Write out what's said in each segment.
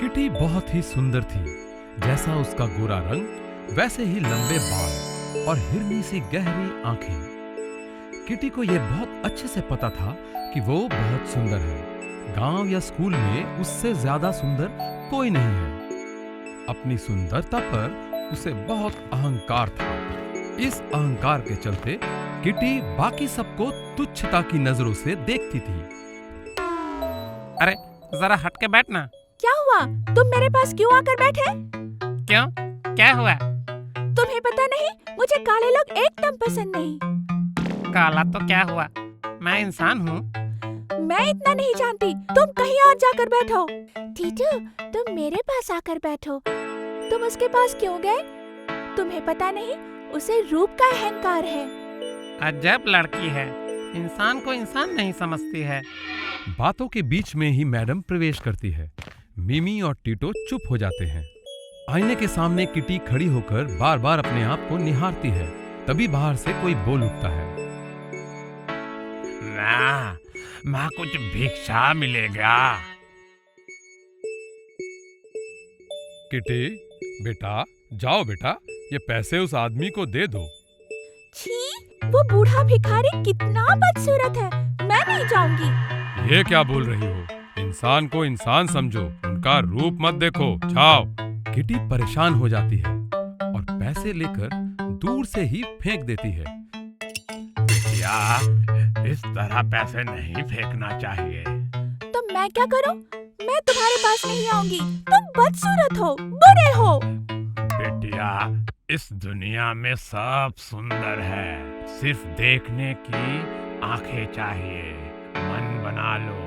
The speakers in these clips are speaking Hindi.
किटी बहुत ही सुंदर थी। जैसा उसका गोरा रंग वैसे ही लंबे बाल और हिरनी सी गहरी आंखें। किटी को यह बहुत अच्छे से पता था कि वो बहुत सुंदर है। गांव या स्कूल में उससे ज्यादा सुंदर कोई नहीं है। अपनी सुंदरता पर उसे बहुत अहंकार था। इस अहंकार के चलते किटी बाकी सबको तुच्छता की नजरों से देखती थी। अरे जरा हट के बैठना। क्या हुआ? तुम मेरे पास क्यों आकर बैठे? क्यों, क्या हुआ? तुम्हें पता नहीं, मुझे काले लोग एकदम पसंद नहीं। काला तो क्या हुआ, मैं इंसान हूँ। मैं इतना नहीं जानती। तुम कहीं और जाकर बैठो। टीटू, तुम मेरे पास आकर बैठो। तुम उसके पास क्यों गए? तुम्हें पता नहीं, उसे रूप का अहंकार है। अजब लड़की है, इंसान को इंसान नहीं समझती है। बातों के बीच में ही मैडम प्रवेश करती है। मिमी और टीटो चुप हो जाते हैं। आईने के सामने किटी खड़ी होकर बार बार अपने आप को निहारती है। तभी बाहर से कोई बोल उठता है, माँ कुछ भिक्षा मिलेगा? किटी बेटा, जाओ बेटा, ये पैसे उस आदमी को दे दो। छी, वो बूढ़ा भिखारी कितना बदसूरत है। मैं नहीं जाऊंगी। ये क्या बोल रही हो? इंसान को इंसान समझो, उनका रूप मत देखो। जाओ। किटी परेशान हो जाती है और पैसे लेकर दूर से ही फेंक देती है। बिटिया, इस तरह पैसे नहीं फेंकना चाहिए। तो मैं क्या करूं? मैं तुम्हारे पास नहीं आऊंगी। तुम बदसूरत हो, बुरे हो। बिटिया, इस दुनिया में सब सुंदर है, सिर्फ देखने की आंखें चाहिए। मन बना लो,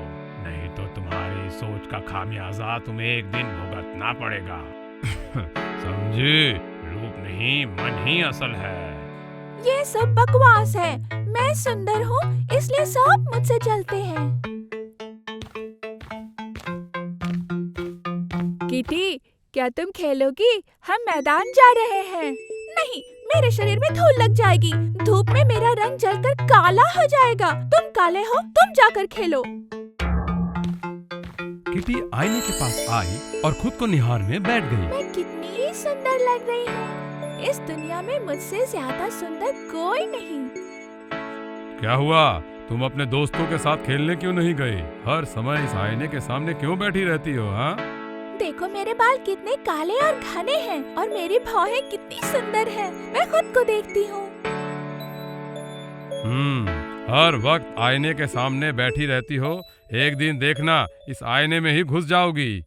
नहीं तो तुम्हारी सोच का खामियाजा तुम्हें एक दिन भुगतना पड़ेगा। समझे? रूप नहीं, मन ही असल है। ये सब बकवास है। मैं सुंदर हूँ, इसलिए सब मुझसे जलते हैं। किटी, क्या तुम खेलोगी? हम मैदान जा रहे हैं। नहीं, मेरे शरीर में धूल लग जाएगी। धूप में मेरा रंग जलकर काला हो जाएगा। तुम काले हो, तुम जाकर खेलो। किटी आईने के पास आई और खुद को निहारने बैठ गई। मैं कितनी सुंदर लग रही हूँ। इस दुनिया में मुझसे ज्यादा सुंदर कोई नहीं। क्या हुआ? तुम अपने दोस्तों के साथ खेलने क्यों नहीं गई? हर समय इस आईने के सामने क्यों बैठी रहती हो? हाँ, देखो मेरे बाल कितने काले और घने हैं और मेरी भौहें कितनी सुंदर हैं। मैं खुद को देखती हूँ। हर वक्त आईने के सामने बैठी रहती हो। एक दिन देखना, इस आईने में ही घुस जाओगी।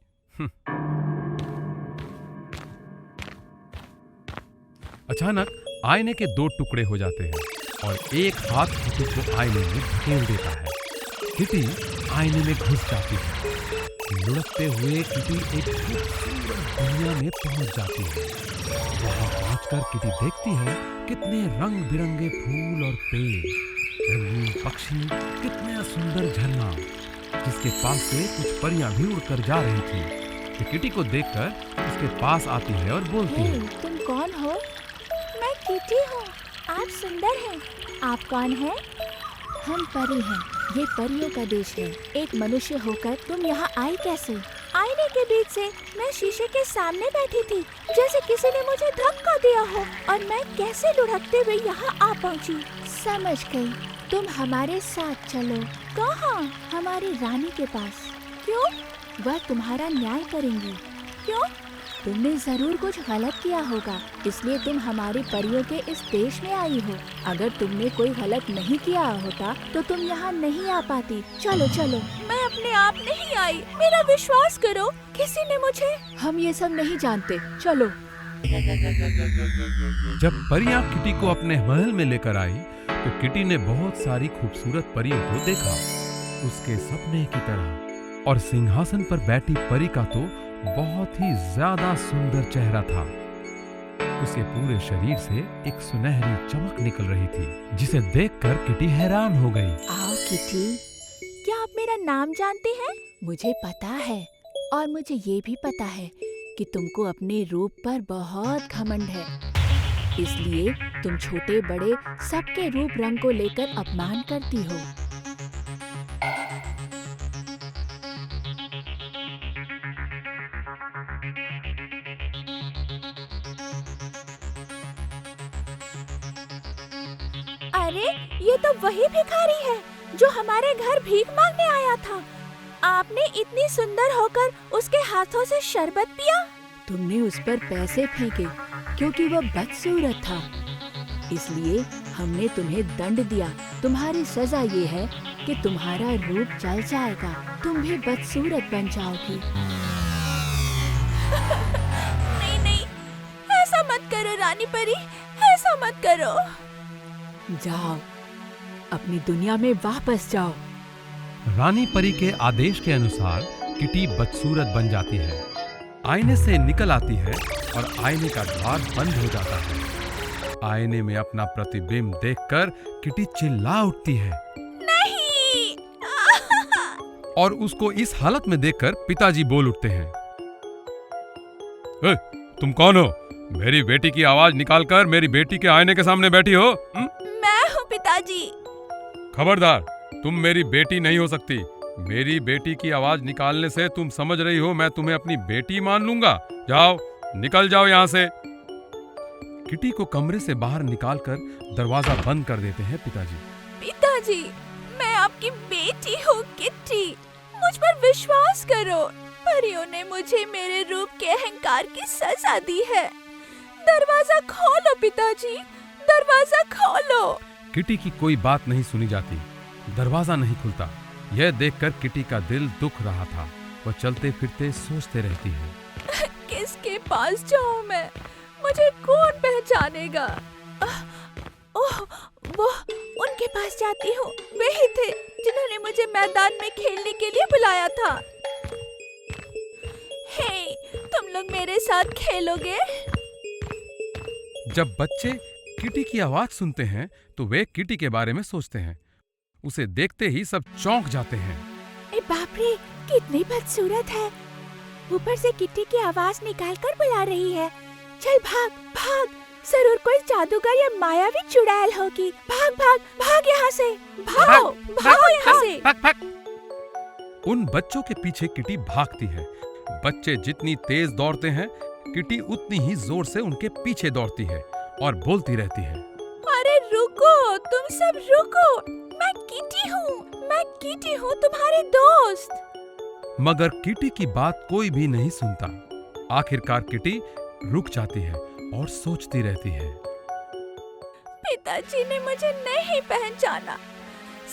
अचानक आईने के दो टुकड़े हो जाते हैं और एक हाथ किटी को आईने में धकेल देता है। किटी आईने में घुस जाती है। लुढ़कते हुए किटी एक खूबसूरत दुनिया में पहुंच जाती है। वहां पहुंचकर किटी देखती है कितने रंग बिरंगे फूल और पेड़, रंगीन पक्षी, कितने सुंदर झरना, जिसके पास से कुछ परियां भी उड़कर जा रही थी। तो किटी को देखकर उसके पास आती है और बोलती है, तुम कौन हो? मैं किटी हूँ। आप सुंदर हैं। आप कौन हैं? हम परी हैं। ये परियों का देश है। एक मनुष्य होकर तुम यहाँ आई कैसे? आईने के बीच से मैं शीशे के सामने बैठी थी, जैसे किसी ने मुझे धक्का दिया हो, और मैं कैसे लुढ़कते हुए यहाँ आ पहुँची। समझ गई। तुम हमारे साथ चलो। कहाँ? हमारी रानी के पास। क्यों? वह तुम्हारा न्याय करेंगी। क्यों? तुमने जरूर कुछ गलत किया होगा, इसलिए तुम हमारी परियों के इस देश में आई हो। अगर तुमने कोई गलत नहीं किया होता तो तुम यहाँ नहीं आ पाती। चलो चलो। मैं अपने आप नहीं आई, मेरा विश्वास करो। किसी ने मुझे। हम ये सब नहीं जानते। चलो। जब परियां किटी को अपने महल में लेकर आई तो किटी ने बहुत सारी खूबसूरत परियों को देखा, उसके सपने की तरह। और सिंहासन पर बैठी परी का तो बहुत ही ज्यादा सुंदर चेहरा था। उसके पूरे शरीर से एक सुनहरी चमक निकल रही थी, जिसे देखकर किटी हैरान हो गई। आओ किटी, क्या आप मेरा नाम जानते हैं? मुझे पता है, और मुझे ये भी पता है कि तुमको अपने रूप पर बहुत घमंड है। इसलिए तुम छोटे बड़े सबके रूप रंग को लेकर अपमान करती हो। अरे ये तो वही भिखारी है जो हमारे घर भीख मांगने आया था। आपने इतनी सुंदर होकर उसके हाथों से शरबत पिया। तुमने उस पर पैसे फेंके क्योंकि वह बदसूरत था, इसलिए हमने तुम्हें दंड दिया। तुम्हारी सजा ये है कि तुम्हारा रूप चल जाएगा, तुम भी बदसूरत बन जाओगी। नहीं नहीं, ऐसा मत करो रानी परी, ऐसा मत करो। जाओ, अपनी दुनिया में वापस जाओ। रानी परी के आदेश के अनुसार किटी बदसूरत बन जाती है, आईने से निकल आती है और आईने का द्वार बंद हो जाता है। आईने में अपना प्रतिबिंब देखकर किटी चिल्ला उठती है नहीं। और उसको इस हालत में देखकर पिताजी बोल उठते हैं, ए, तुम कौन हो? मेरी बेटी की आवाज निकालकर मेरी बेटी के आईने के सामने बैठी हो? मैं हूँ पिताजी। खबरदार, तुम मेरी बेटी नहीं हो सकती। मेरी बेटी की आवाज निकालने से तुम समझ रही हो मैं तुम्हें अपनी बेटी मान लूंगा। जाओ, निकल जाओ यहाँ से। किटी को कमरे से बाहर निकालकर दरवाजा बंद कर देते हैं पिताजी। पिताजी, मैं आपकी बेटी हूँ किट्टी, मुझ पर विश्वास करो। परियों ने मुझे मेरे रूप के अहंकार की सजा दी है। दरवाजा खोलो पिताजी, दरवाजा खोलो। किटी की कोई बात नहीं सुनी जाती, दरवाजा नहीं खुलता। यह देखकर किटी का दिल दुख रहा था। वह चलते फिरते सोचते रहती है, किसके पास जाऊं मैं? मुझे कौन पहचानेगा? ओह, वो उनके पास जाती हूँ। वे ही थे जिन्होंने मुझे मैदान में खेलने के लिए बुलाया था। हे, तुम लोग मेरे साथ खेलोगे? जब बच्चे किटी की आवाज सुनते हैं तो वे किटी के बारे में सोचते हैं। उसे देखते ही सब चौंक जाते हैं। ए बाप रे, कितनी बदसूरत है। ऊपर से किट्टी की आवाज निकालकर बुला रही है। चल भाग भाग, जरूर कोई जादूगर या मायावी चुड़ैल होगी। भाग भाग भाग यहाँ से, भागो भागो यहाँ से। उन बच्चों के पीछे किटी भागती है। बच्चे जितनी तेज दौड़ते हैं, किटी उतनी ही जोर से उनके पीछे दौड़ती है और बोलती रहती है, अरे रुको, तुम सब रुको। मैं किटी हूँ तुम्हारी दोस्त। मगर किटी की बात कोई भी नहीं सुनता। आखिरकार किटी रुक जाती है और सोचती रहती है। पिताजी ने मुझे नहीं पहचाना।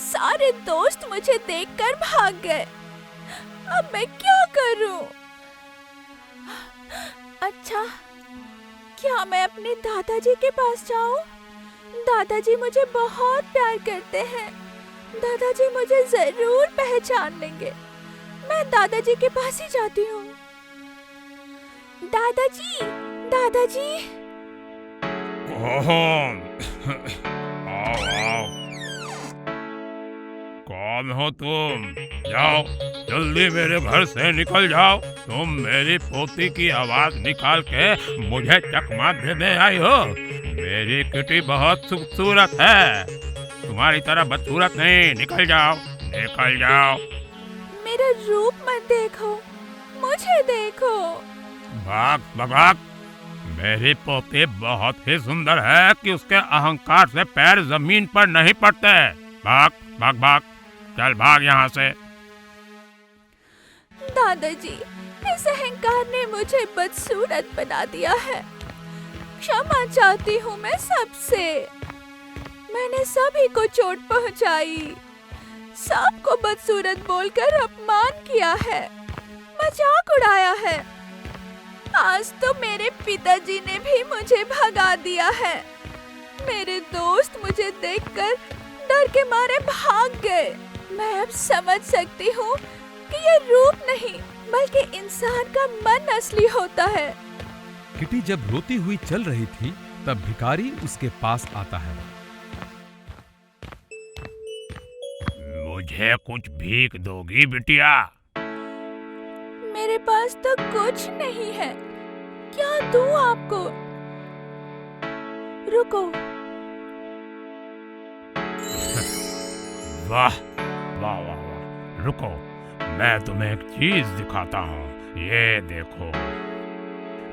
सारे दोस्त मुझे देखकर भाग गए। अब मैं क्या करूं? अच्छा, क्या मैं अपने दादाजी के पास जाऊं? दादाजी मुझे बहुत प्यार करते हैं। दादाजी मुझे जरूर पहचान लेंगे। मैं दादाजी के पास ही जाती हूँ। दादाजी, दादाजी। कौन? आओ आओ। कौन हो तुम? जाओ, जल्दी मेरे घर से निकल जाओ। तुम मेरी पोती की आवाज निकाल के मुझे चकमा देने आई हो। मेरी किटी बहुत खूबसूरत है, तुम्हारी तरह बदसूरत नहीं। निकल जाओ, निकल जाओ। मेरा रूप मत देखो, मुझे देखो। भाग भाग। मेरी पोती बहुत ही सुंदर है कि उसके अहंकार से पैर जमीन पर नहीं पड़ते। भाग भाग भाग, चल भाग यहाँ से। दादाजी, इस अहंकार ने मुझे बदसूरत बना दिया है। क्षमा चाहती हूँ मैं सबसे। मैंने सभी को चोट पहुँचाई, सबको बदसूरत बोलकर अपमान किया है, मजाक उड़ाया है। आज तो मेरे पिताजी ने भी मुझे भगा दिया है। मेरे दोस्त मुझे देखकर डर के मारे भाग गए। मैं अब समझ सकती हूँ कि ये रूप नहीं बल्कि इंसान का मन असली होता है। किटी जब रोती हुई चल रही थी तब भिखारी उसके पास आता है। मुझे कुछ भीख दोगी बिटिया? मेरे पास तो कुछ नहीं है, क्या दूं आपको? रुको। वाह वाह वाह वाह, रुको, मैं तुम्हें एक चीज दिखाता हूँ। ये देखो।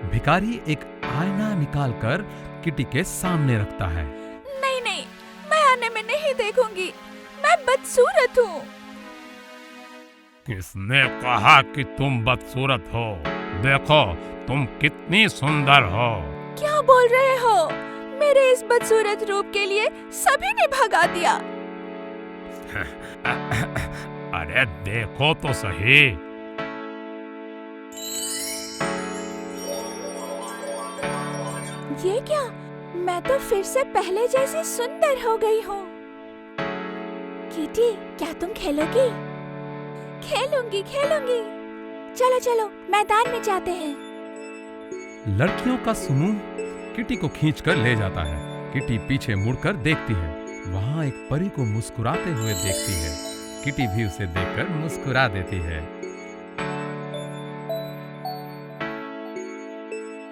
भिखारी एक आईना निकालकर किटी के सामने रखता है। नहीं नहीं, मैं आने में देखूंगी। मैं बदसूरत हूँ। किसने कहा कि तुम बदसूरत हो? देखो तुम कितनी सुंदर हो। क्या बोल रहे हो? मेरे इस बदसूरत रूप के लिए सभी ने भगा दिया। अरे देखो तो सही। ये क्या? मैं तो फिर से पहले जैसी सुंदर हो गई हूँ। किटी, क्या तुम खेलोगी? खेलूंगी खेलूंगी। चलो चलो मैदान में जाते हैं। लड़कियों का समूह किटी को खींचकर ले जाता है। किटी पीछे मुड़कर देखती है। वहां एक परी को मुस्कुराते हुए देखती है। किटी भी उसे देखकर मुस्कुरा देती है।